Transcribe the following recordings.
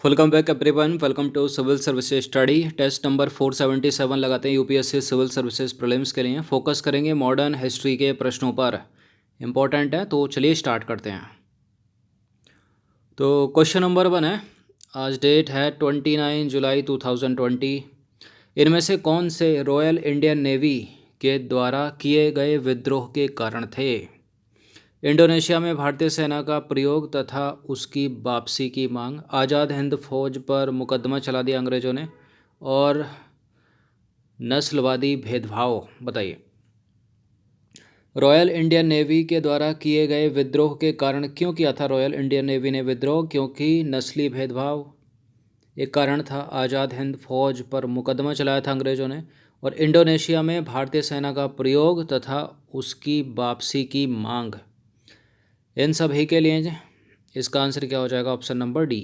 Welcome back everyone. Welcome to civil services study. Test number 477 लगाते हैं UPSC civil services prelims के लिए। Focus करेंगे मॉडर्न हिस्ट्री के प्रश्नों पर, इम्पोर्टेंट है तो चलिए स्टार्ट करते हैं। तो क्वेश्चन नंबर 1 है, आज डेट है 29 जुलाई 2020। इनमें से कौन से रॉयल इंडियन नेवी के द्वारा किए गए विद्रोह के कारण थे? इंडोनेशिया में भारतीय सेना का प्रयोग तथा उसकी वापसी की मांग, आज़ाद हिंद फौज पर मुकदमा चला दिया अंग्रेज़ों ने, और नस्लवादी भेदभाव। बताइए। रॉयल इंडियन नेवी के द्वारा किए गए विद्रोह के कारण क्यों किया था रॉयल इंडियन नेवी ने विद्रोह? क्योंकि नस्ली भेदभाव एक कारण था, आज़ाद हिंद फौज पर मुकदमा चलाया था अंग्रेज़ों ने, और इंडोनेशिया में भारतीय सेना का प्रयोग तथा उसकी वापसी की मांग। इन सभी के लिए इसका आंसर क्या हो जाएगा? Option number D.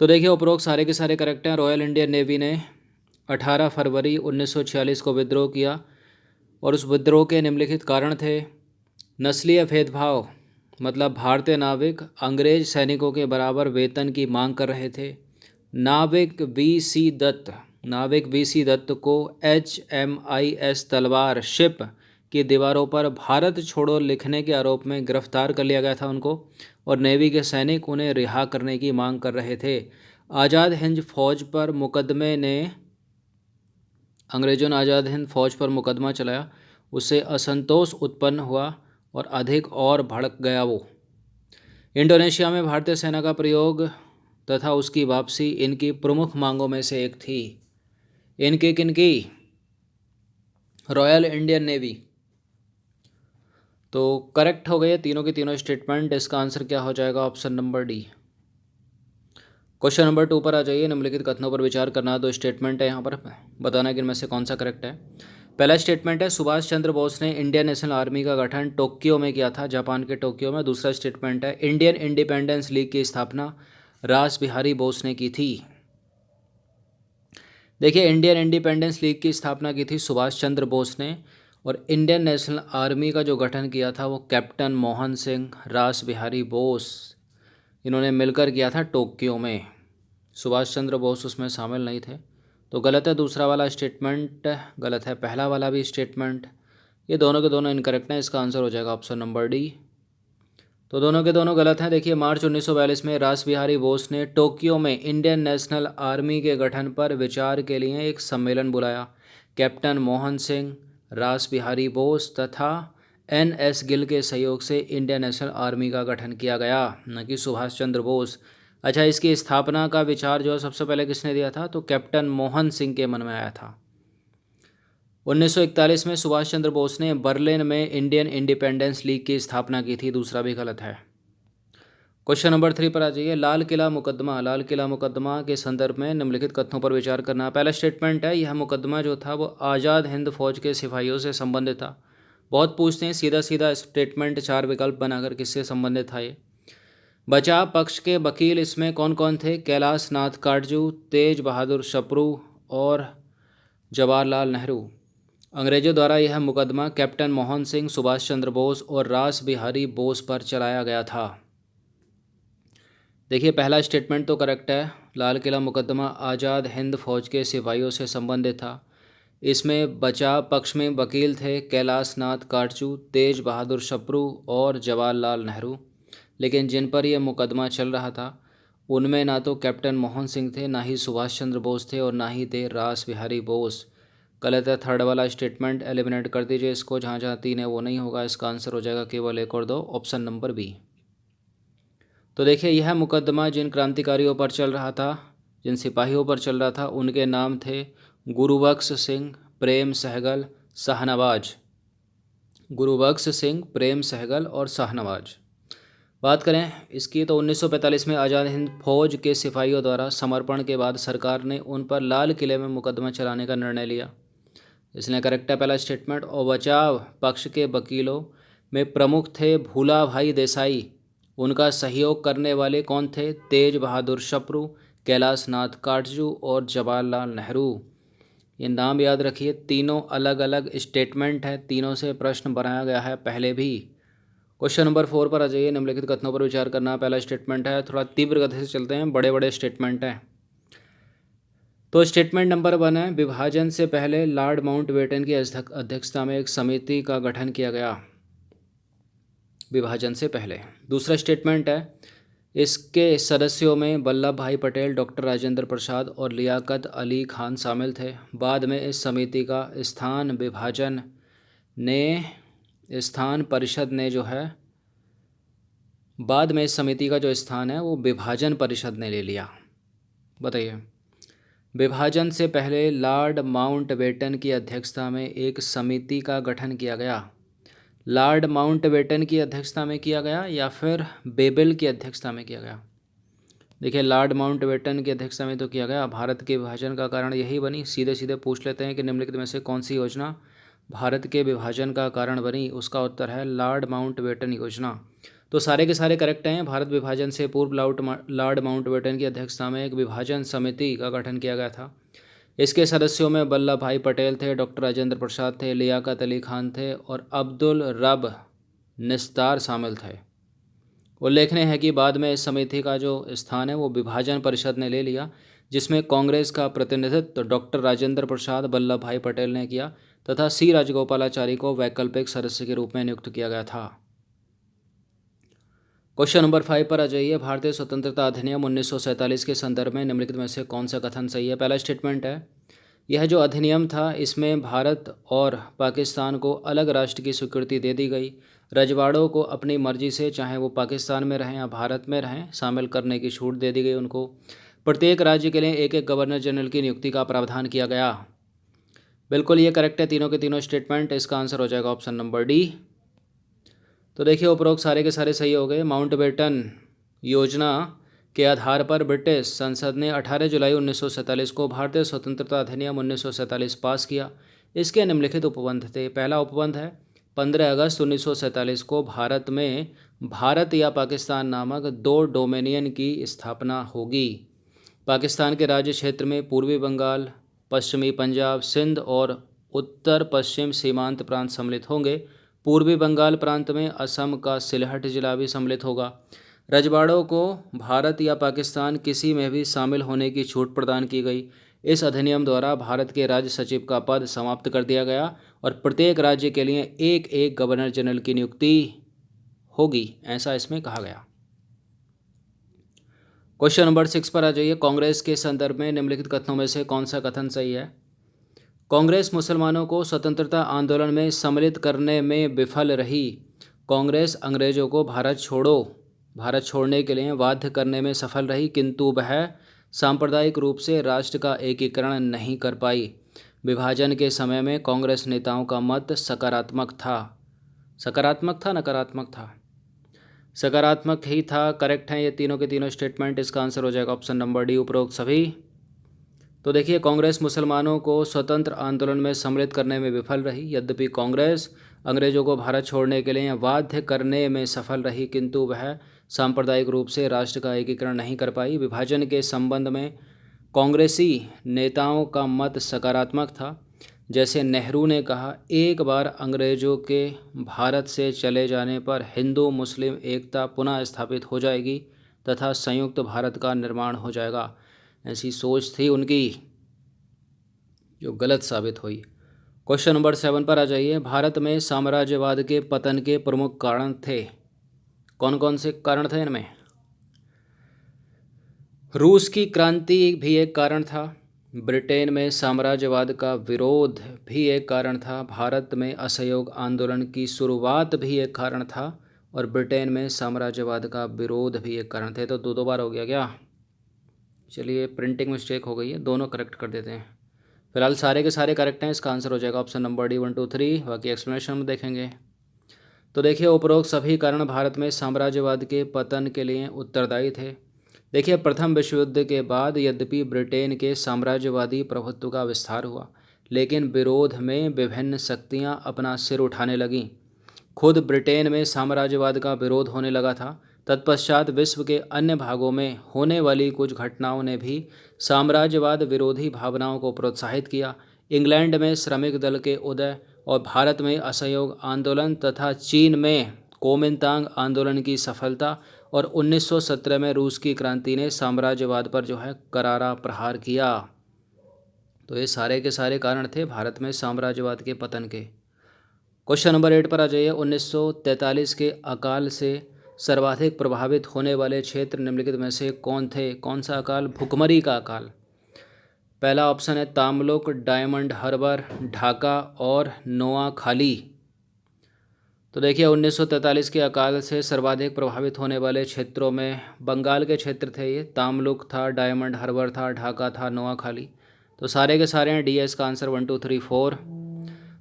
तो देखिए, उपरोक्त सारे के सारे करेक्ट हैं। रॉयल इंडियन नेवी ने 18 फरवरी 1946 को विद्रोह किया और उस विद्रोह के निम्नलिखित कारण थे। नस्लीय भेदभाव, मतलब भारतीय नाविक अंग्रेज सैनिकों के बराबर वेतन की मांग कर रहे थे। नाविक वी सी दत्त को HMIS तलवार शिप की दीवारों पर भारत छोड़ो लिखने के आरोप में गिरफ्तार कर लिया गया था उनको, और नेवी के सैनिक उन्हें रिहा करने की मांग कर रहे थे। आज़ाद हिंद फौज पर मुकदमे ने अंग्रेज़ों ने आज़ाद हिंद फौज पर मुकदमा चलाया, उससे असंतोष उत्पन्न हुआ और अधिक और भड़क गया वो। इंडोनेशिया में भारतीय सेना का प्रयोग तथा उसकी वापसी इनकी प्रमुख मांगों में से एक थी। इनकी किनकी? Royal Indian navy. तो करेक्ट हो गए तीनों के तीनों स्टेटमेंट। इसका आंसर क्या हो जाएगा? Option number D. Question number 2 पर आ जाइए। निम्नलिखित कथनों पर विचार करना। दो स्टेटमेंट है यहाँ पर, बताना कि इनमें से कौन सा करेक्ट है। पहला स्टेटमेंट है, सुभाष चंद्र बोस ने इंडियन नेशनल आर्मी का गठन टोक्यो में किया था, जापान के टोक्यो में। दूसरा स्टेटमेंट है, इंडियन इंडिपेंडेंस लीग की स्थापना रास बिहारी बोस ने की थी। देखिए, इंडियन इंडिपेंडेंस लीग की स्थापना की थी सुभाष चंद्र बोस ने, और इंडियन नेशनल आर्मी का जो गठन किया था वो कैप्टन मोहन सिंह, रास बिहारी बोस, इन्होंने मिलकर किया था टोक्यो में। सुभाष चंद्र बोस उसमें शामिल नहीं थे। तो गलत है दूसरा वाला स्टेटमेंट, गलत है पहला वाला भी स्टेटमेंट। ये दोनों के दोनों इनकरेक्ट हैं। इसका आंसर हो जाएगा ऑप्शन नंबर डी। तो दोनों के दोनों गलत हैं। देखिए, मार्च 1942 में रास बिहारी बोस ने टोक्यो में इंडियन नेशनल आर्मी के गठन पर विचार के लिए एक सम्मेलन बुलाया। कैप्टन मोहन सिंह, रास बिहारी बोस तथा NS गिल के सहयोग से इंडियन नेशनल आर्मी का गठन किया गया, न कि सुभाष चंद्र बोस। अच्छा, इसकी स्थापना का विचार जो है सबसे पहले किसने दिया था? तो कैप्टन मोहन सिंह के मन में आया था। 1941 में सुभाष चंद्र बोस ने बर्लिन में इंडियन इंडिपेंडेंस लीग की स्थापना की थी। दूसरा भी गलत है। क्वेश्चन नंबर 3 पर आ जाइए। लाल किला मुकदमा के संदर्भ में निम्नलिखित कथनों पर विचार करना। पहला स्टेटमेंट है, यह मुकदमा जो था वो आज़ाद हिंद फौज के सिपाहियों से संबंधित था। बहुत पूछते हैं सीधा सीधा स्टेटमेंट, 4 विकल्प बनाकर किससे संबंधित था ये। बचाव पक्ष के वकील इसमें कौन कौन थे? कैलाश नाथ काटजू, तेज बहादुर सप्रू और जवाहरलाल नेहरू। अंग्रेजों द्वारा यह मुकदमा कैप्टन मोहन सिंह, सुभाष चंद्र बोस और रास बिहारी बोस पर चलाया गया था। देखिए, पहला स्टेटमेंट तो करेक्ट है। लाल किला मुकदमा आज़ाद हिंद फौज के सिपाहियों से संबंधित था। इसमें बचाव पक्ष में वकील थे कैलाश नाथ काटजू, तेज बहादुर सप्रू और जवाहरलाल नेहरू। लेकिन जिन पर यह मुकदमा चल रहा था उनमें ना तो कैप्टन मोहन सिंह थे, ना ही सुभाष चंद्र बोस थे, और ना ही थे रास बिहारी बोस। गलत है थर्ड वाला स्टेटमेंट, एलिमिनेट कर दीजिए इसको। जहाँ जहाँ 3 है वो नहीं होगा। इसका आंसर हो जाएगा केवल 1 और 2, ऑप्शन नंबर बी। तो देखिए, यह मुकदमा जिन क्रांतिकारियों पर चल रहा था, जिन सिपाहियों पर चल रहा था, उनके नाम थे गुरुबख्श सिंह, प्रेम सहगल, शाहनवाज। गुरुबख्श सिंह, प्रेम सहगल और शाहनवाज। बात करें इसकी तो 1945 में आज़ाद हिंद फौज के सिपाहियों द्वारा समर्पण के बाद सरकार ने उन पर लाल किले में मुकदमा चलाने का निर्णय लिया। इसलिए करेक्ट है पहला स्टेटमेंट। और बचाव पक्ष के वकीलों में प्रमुख थे भूला भाई देसाई। उनका सहयोग करने वाले कौन थे? तेज बहादुर सप्रू, कैलाश नाथ काटजू और जवाहरलाल नेहरू। ये नाम याद रखिए। तीनों अलग अलग स्टेटमेंट है, तीनों से प्रश्न बनाया गया है पहले भी। क्वेश्चन नंबर 4 पर आ जाइए। निम्नलिखित कथनों पर विचार करना। पहला स्टेटमेंट है, थोड़ा तीव्र गति से चलते हैं, बड़े बड़े स्टेटमेंट हैं। तो स्टेटमेंट नंबर 1 है, विभाजन से पहले लॉर्ड माउंटबेटन की अध्यक्षता में एक समिति का गठन किया गया। विभाजन से पहले। दूसरा स्टेटमेंट है, इसके सदस्यों में वल्लभ भाई पटेल, डॉक्टर राजेंद्र प्रसाद और लियाकत अली खान शामिल थे। बाद में इस समिति का स्थान परिषद ने जो है, बाद में इस समिति का जो स्थान है वो विभाजन परिषद ने ले लिया। बताइए, विभाजन से पहले लॉर्ड माउंटबेटन की अध्यक्षता में एक समिति का गठन किया गया। लॉर्ड माउंटबेटन की अध्यक्षता में किया गया या फिर बेबल की अध्यक्षता में किया गया? देखिए, लॉर्ड माउंटबेटन की अध्यक्षता में तो किया गया। भारत के विभाजन का कारण यही बनी। सीधे सीधे पूछ लेते हैं कि निम्नलिखित में से कौन सी योजना भारत के विभाजन का कारण बनी। उसका उत्तर है लॉर्ड माउंटबेटन योजना। तो सारे के सारे करेक्ट हैं। भारत विभाजन से पूर्व लॉर्ड माउंटबेटन की अध्यक्षता में एक विभाजन समिति का गठन किया गया था। इसके सदस्यों में वल्लभ भाई पटेल थे, डॉक्टर राजेंद्र प्रसाद थे, लियाकत अली खान थे और अब्दुल रब निस्तार शामिल थे। उल्लेखनीय है कि बाद में इस समिति का जो स्थान है वो विभाजन परिषद ने ले लिया, जिसमें कांग्रेस का प्रतिनिधित्व डॉक्टर राजेंद्र प्रसाद, वल्लभ भाई पटेल ने किया तथा सी राजगोपालाचारी को वैकल्पिक सदस्य के रूप में नियुक्त किया गया था। क्वेश्चन नंबर 5 पर आ जाइए। भारतीय स्वतंत्रता अधिनियम 1947 के संदर्भ में निम्नलिखित में से कौन सा कथन सही है? पहला स्टेटमेंट है, यह जो अधिनियम था इसमें भारत और पाकिस्तान को अलग राष्ट्र की स्वीकृति दे दी गई। रजवाड़ों को अपनी मर्जी से, चाहे वो पाकिस्तान में रहें या भारत में रहें, शामिल करने की छूट दे दी गई उनको। प्रत्येक राज्य के लिए एक एक गवर्नर जनरल की नियुक्ति का प्रावधान किया गया। बिल्कुल ये करेक्ट है, तीनों के तीनों स्टेटमेंट। इसका आंसर हो जाएगा ऑप्शन नंबर डी। तो देखिए, उपरोक्त सारे के सारे सही हो गए। माउंटबेटन योजना के आधार पर ब्रिटिश संसद ने 18 जुलाई 1947 को भारतीय स्वतंत्रता अधिनियम 1947 पास किया। इसके निम्नलिखित उपबंध थे। पहला उपबंध है, 15 अगस्त 1947 को भारत में भारत या पाकिस्तान नामक दो डोमेनियन की स्थापना होगी। पाकिस्तान के राज्य क्षेत्र में पूर्वी बंगाल, पश्चिमी पंजाब, सिंध और उत्तर पश्चिम सीमांत प्रांत सम्मिलित होंगे। पूर्वी बंगाल प्रांत में असम का सिलहट जिला भी सम्मिलित होगा। रजवाड़ों को भारत या पाकिस्तान किसी में भी शामिल होने की छूट प्रदान की गई। इस अधिनियम द्वारा भारत के राज्य सचिव का पद समाप्त कर दिया गया और प्रत्येक राज्य के लिए एक एक गवर्नर जनरल की नियुक्ति होगी, ऐसा इसमें कहा गया। क्वेश्चन नंबर 6 पर आ जाइए। कांग्रेस के संदर्भ में निम्नलिखित कथनों में से कौन सा कथन सही है? कांग्रेस मुसलमानों को स्वतंत्रता आंदोलन में सम्मिलित करने में विफल रही। कांग्रेस अंग्रेजों को भारत छोड़ने के लिए बाध्य करने में सफल रही, किंतु वह सांप्रदायिक रूप से राष्ट्र का एकीकरण नहीं कर पाई। विभाजन के समय में कांग्रेस नेताओं का मत सकारात्मक था। सकारात्मक था, नकारात्मक था? सकारात्मक ही था। करेक्ट हैं ये तीनों के तीनों स्टेटमेंट। इसका आंसर हो जाएगा ऑप्शन नंबर डी, उपरोक्त सभी। तो देखिए, कांग्रेस मुसलमानों को स्वतंत्र आंदोलन में सम्मिलित करने में विफल रही। यद्यपि कांग्रेस अंग्रेजों को भारत छोड़ने के लिए बाध्य करने में सफल रही, किंतु वह सांप्रदायिक रूप से राष्ट्र का एकीकरण नहीं कर पाई। विभाजन के संबंध में कांग्रेसी नेताओं का मत सकारात्मक था। जैसे नेहरू ने कहा, एक बार अंग्रेजों के भारत से चले जाने पर हिंदू मुस्लिम एकता पुनः स्थापित हो जाएगी तथा संयुक्त भारत का निर्माण हो जाएगा। ऐसी सोच थी उनकी, जो गलत साबित हुई। क्वेश्चन नंबर 7 पर आ जाइए। भारत में साम्राज्यवाद के पतन के प्रमुख कारण थे। कौन कौन से कारण थे इनमें? रूस की क्रांति भी एक कारण था। ब्रिटेन में साम्राज्यवाद का विरोध भी एक कारण था। भारत में असहयोग आंदोलन की शुरुआत भी एक कारण था और ब्रिटेन में साम्राज्यवाद का विरोध भी एक कारण थे। तो दो बार हो गया क्या? चलिए, प्रिंटिंग मिस्टेक हो गई है, दोनों करेक्ट कर देते हैं। फिलहाल सारे के सारे करेक्ट हैं। इसका आंसर हो जाएगा ऑप्शन नंबर डी, 1 2 3। बाकी एक्सप्लेनेशन में देखेंगे। तो देखिए, उपरोक्त सभी कारण भारत में साम्राज्यवाद के पतन के लिए उत्तरदायी थे। देखिए, प्रथम विश्व युद्ध के बाद यद्यपि ब्रिटेन के साम्राज्यवादी प्रभुत्व का विस्तार हुआ, लेकिन विरोध में विभिन्न शक्तियां अपना सिर उठाने लगीं। खुद ब्रिटेन में साम्राज्यवाद का विरोध होने लगा था। तत्पश्चात विश्व के अन्य भागों में होने वाली कुछ घटनाओं ने भी साम्राज्यवाद विरोधी भावनाओं को प्रोत्साहित किया। इंग्लैंड में श्रमिक दल के उदय और भारत में असहयोग आंदोलन तथा चीन में कोमिंतांग आंदोलन की सफलता और 1917 में रूस की क्रांति ने साम्राज्यवाद पर जो है करारा प्रहार किया। तो ये सारे के सारे कारण थे भारत में साम्राज्यवाद के पतन के। क्वेश्चन नंबर 8 पर आ जाइए। 1943 के अकाल से सर्वाधिक प्रभावित होने वाले क्षेत्र निम्नलिखित में से कौन थे? कौन सा अकाल? भुखमरी का अकाल। पहला ऑप्शन है तामलुक, डायमंड हार्बर, ढाका और नोआखाली। तो देखिए 1943 के अकाल से सर्वाधिक प्रभावित होने वाले क्षेत्रों में बंगाल के क्षेत्र थे। ये तामलुक था, डायमंड हार्बर था, ढाका था, नोआखाली। तो सारे के सारे हैं। DS का आंसर 1 2 3 4।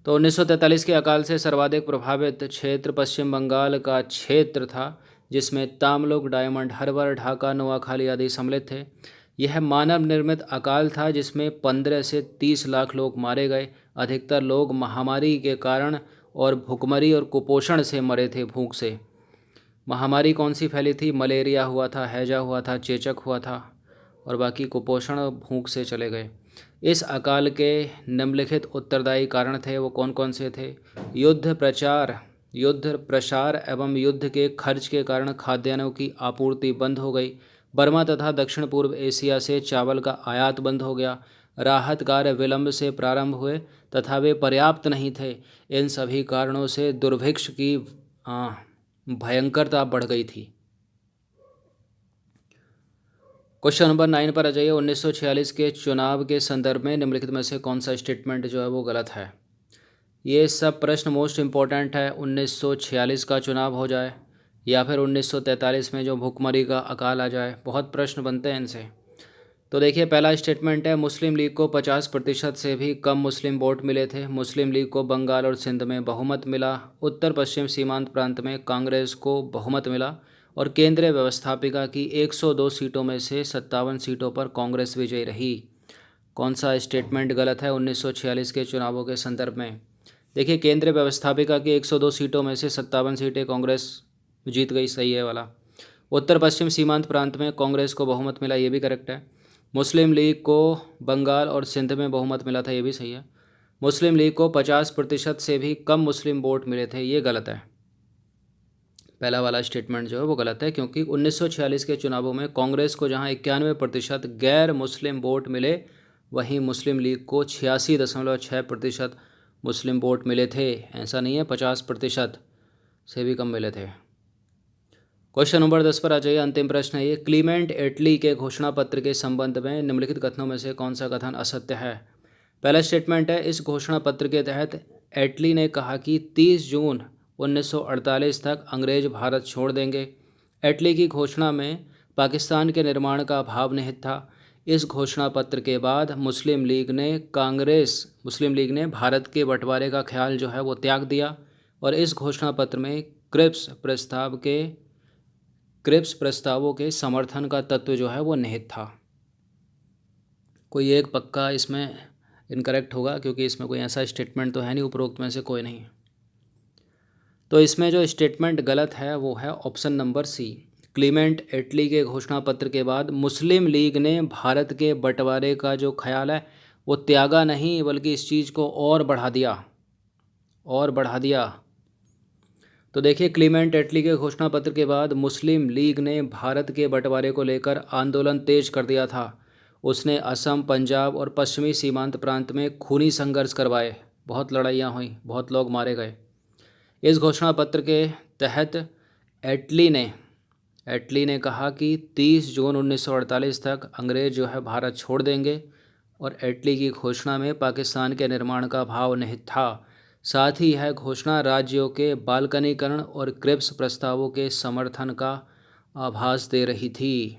तो 1943 के अकाल से सर्वाधिक प्रभावित क्षेत्र पश्चिम बंगाल का क्षेत्र था, जिसमें तामलुक, डायमंड हार्बर, ढाका, नोआखाली आदि सम्मिलित थे। यह मानव निर्मित अकाल था जिसमें 15 से 30 लाख लोग मारे गए। अधिकतर लोग महामारी के कारण और भुखमरी और कुपोषण से मरे थे, भूख से। महामारी कौन सी फैली थी? मलेरिया हुआ था, हैजा हुआ था, चेचक हुआ था, और बाकी कुपोषण और भूख से चले गए। इस अकाल के निम्नलिखित उत्तरदायी कारण थे, वो कौन कौन से थे? युद्ध प्रसार एवं युद्ध के खर्च के कारण खाद्यान्नों की आपूर्ति बंद हो गई। बर्मा तथा दक्षिण पूर्व एशिया से चावल का आयात बंद हो गया। राहत कार्य विलंब से प्रारंभ हुए तथा वे पर्याप्त नहीं थे। इन सभी कारणों से दुर्भिक्ष की भयंकरता बढ़ गई थी। क्वेश्चन नंबर 9 पर आ जाइए। 1946 के चुनाव के संदर्भ में निम्नलिखित में से कौन सा स्टेटमेंट जो है वो गलत है? ये सब प्रश्न मोस्ट इम्पॉर्टेंट है। 1946 का चुनाव हो जाए या फिर 1943 में जो भुखमरी का अकाल आ जाए, बहुत प्रश्न बनते हैं इनसे। तो देखिए पहला स्टेटमेंट है मुस्लिम लीग को 50% से भी कम मुस्लिम वोट मिले थे। मुस्लिम लीग को बंगाल और सिंध में बहुमत मिला। उत्तर पश्चिम सीमांत प्रांत में कांग्रेस को बहुमत मिला और केंद्रीय व्यवस्थापिका की 102 सीटों में से 57 सीटों पर कांग्रेस विजयी रही। कौन सा स्टेटमेंट गलत है 1946 के चुनावों के संदर्भ में? देखिए केंद्रीय व्यवस्थापिका की 102 सीटों में से 57 सीटें कांग्रेस जीत गई, सही है वाला। उत्तर पश्चिम सीमांत प्रांत में कांग्रेस को बहुमत मिला, ये भी करेक्ट है। मुस्लिम लीग को बंगाल और सिंध में बहुमत मिला था, ये भी सही है। मुस्लिम लीग को 50% से भी कम मुस्लिम वोट मिले थे, ये गलत है। पहला वाला स्टेटमेंट जो है वो गलत है, क्योंकि 1946 के चुनावों में कांग्रेस को जहां 91% गैर मुस्लिम वोट मिले, वहीं मुस्लिम लीग को 86.6% मुस्लिम वोट मिले थे। ऐसा नहीं है 50% से भी कम मिले थे। क्वेश्चन नंबर 10 पर आ जाइए। अंतिम प्रश्न है ये। क्लीमेंट एटली के घोषणा पत्र के संबंध में निम्नलिखित कथनों में से कौन सा कथन असत्य है? पहला स्टेटमेंट है इस घोषणा पत्र के तहत एटली ने कहा कि 30 जून 1948 तक अंग्रेज भारत छोड़ देंगे। एटली की घोषणा में पाकिस्तान के निर्माण का भाव निहित था। इस घोषणा पत्र के बाद मुस्लिम लीग ने भारत के बंटवारे का ख्याल जो है वो त्याग दिया और इस घोषणा पत्र में क्रिप्स प्रस्तावों के समर्थन का तत्व जो है वो निहित था। कोई एक पक्का इसमें इनकरेक्ट होगा, क्योंकि इसमें कोई ऐसा स्टेटमेंट तो है नहीं उपरोक्त में से कोई नहीं। तो इसमें जो स्टेटमेंट गलत है वो है ऑप्शन नंबर सी। क्लीमेंट एटली के घोषणा पत्र के बाद मुस्लिम लीग ने भारत के बंटवारे का जो ख्याल है वो त्यागा नहीं, बल्कि इस चीज़ को और बढ़ा दिया। तो देखिए क्लीमेंट एटली के घोषणा पत्र के बाद मुस्लिम लीग ने भारत के बंटवारे को लेकर आंदोलन तेज कर दिया था। उसने असम, पंजाब और पश्चिमी सीमांत प्रांत में खूनी संघर्ष करवाए, बहुत लड़ाइयाँ हुई, बहुत लोग मारे गए। इस घोषणा पत्र के तहत एटली ने कहा कि 30 जून 1948 तक अंग्रेज जो है भारत छोड़ देंगे और एटली की घोषणा में पाकिस्तान के निर्माण का भाव निहित था। साथ ही यह घोषणा राज्यों के बाल्कनीकरण और क्रिप्स प्रस्तावों के समर्थन का आभास दे रही थी।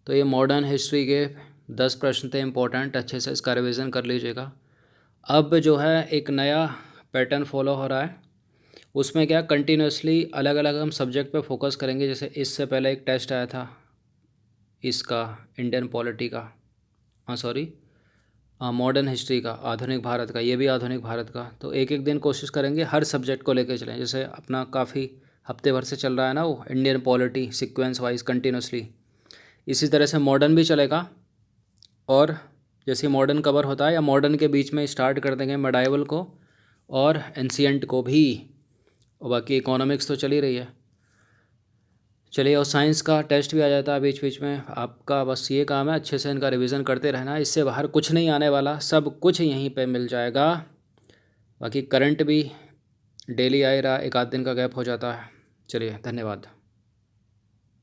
तो ये मॉडर्न हिस्ट्री के 10 प्रश्न थे इंपॉर्टेंट, अच्छे से इसका रिवीजन कर लीजिएगा। अब जो है एक नया पैटर्न फॉलो हो रहा है, उसमें क्या कंटिन्यूसली अलग अलग हम सब्जेक्ट पे फोकस करेंगे। जैसे इससे पहले एक टेस्ट आया था इसका इंडियन पॉलिटी का, मॉडर्न हिस्ट्री का, आधुनिक भारत का, ये भी आधुनिक भारत का। तो एक एक दिन कोशिश करेंगे हर सब्जेक्ट को लेके चलें। जैसे अपना काफ़ी हफ्ते भर से चल रहा है ना वो Indian polity, sequence wise continuously, इसी तरह से मॉडर्न भी चलेगा। और जैसे मॉडर्न कवर होता है या मॉडर्न के बीच में स्टार्ट कर देंगे मेडाइवल को और एंशिएंट को भी। और बाकी इकोनॉमिक्स तो चल ही रही है। चलिए, और साइंस का टेस्ट भी आ जाता है बीच बीच में। आपका बस ये काम है अच्छे से इनका रिवीजन करते रहना, इससे बाहर कुछ नहीं आने वाला, सब कुछ यहीं पे मिल जाएगा। बाकी करंट भी डेली आ ही रहा, एक आध दिन का गैप हो जाता है। चलिए, धन्यवाद।